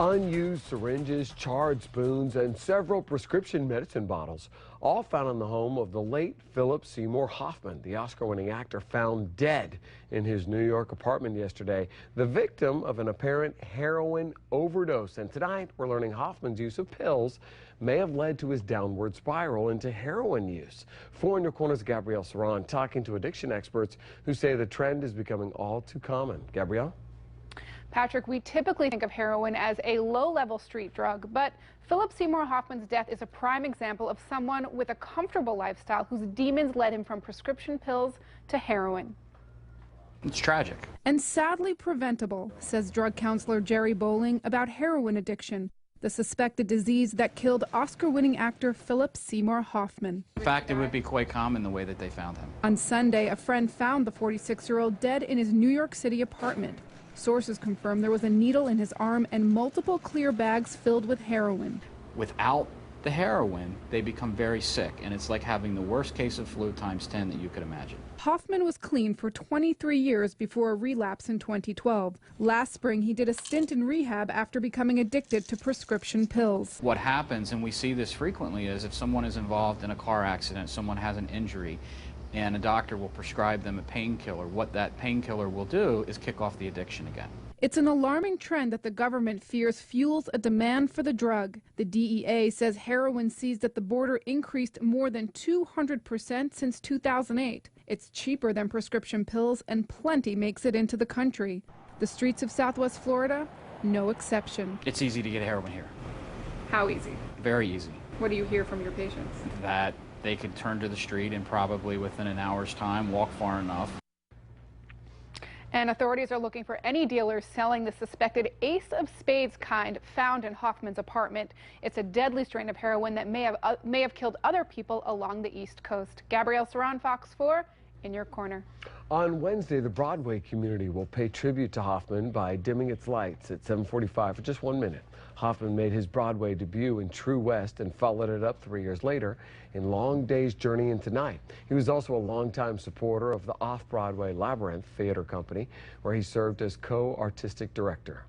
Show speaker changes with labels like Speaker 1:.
Speaker 1: Unused syringes, charred spoons, and several prescription medicine bottles, all found in the home of the late Philip Seymour Hoffman, the Oscar-winning actor found dead in his New York apartment yesterday, the victim of an apparent heroin overdose. And tonight, we're learning Hoffman's use of pills may have led to his downward spiral into heroin use. 4 in Your Corner's Gabrielle Saran talking to addiction experts who say the trend is becoming all too common. Gabrielle?
Speaker 2: Patrick, we typically think of heroin as a low-level street drug, but Philip Seymour Hoffman's death is a prime example of someone with a comfortable lifestyle whose demons led him from prescription pills to heroin.
Speaker 3: It's tragic.
Speaker 4: And sadly preventable, says drug counselor Jerry Bowling about heroin addiction, the suspected disease that killed Oscar-winning actor Philip Seymour Hoffman.
Speaker 3: In fact, it would be quite common the way that they found him.
Speaker 4: On Sunday, a friend found the 46-year-old dead in his New York City apartment. Sources confirm there was a needle in his arm and multiple clear bags filled with heroin.
Speaker 3: Without the heroin, they become very sick, and it's like having the worst case of flu times 10 that you could imagine.
Speaker 4: Hoffman was clean for 23 years before a relapse in 2012. Last spring, he did a stint in rehab after becoming addicted to prescription pills.
Speaker 3: What happens, and we see this frequently, is if someone is involved in a car accident, someone has an injury, and a doctor will prescribe them a painkiller, what that painkiller will do is kick off the addiction again.
Speaker 4: It's an alarming trend that the government fears fuels a demand for the drug. The DEA says heroin seized at the border increased more than 200% since 2008. It's cheaper than prescription pills, and plenty makes it into the country. The streets of Southwest Florida, no exception.
Speaker 3: It's easy to get heroin here.
Speaker 4: How easy?
Speaker 3: Very easy.
Speaker 4: What do you hear from your patients?
Speaker 3: That they could turn to the street and probably within an hour's time walk far enough.
Speaker 2: And authorities are looking for any dealers selling the suspected ace of spades kind found in Hoffman's apartment. It's a deadly strain of heroin that may have killed other people along the East Coast. Gabrielle Saran, Fox 4, in your corner.
Speaker 1: On Wednesday, the Broadway community will pay tribute to Hoffman by dimming its lights at 7:45 for just 1 minute. Hoffman made his Broadway debut in True West and followed it up 3 years later in Long Day's Journey into Night. He was also a longtime supporter of the off-Broadway Labyrinth Theater Company, where he served as co-artistic director.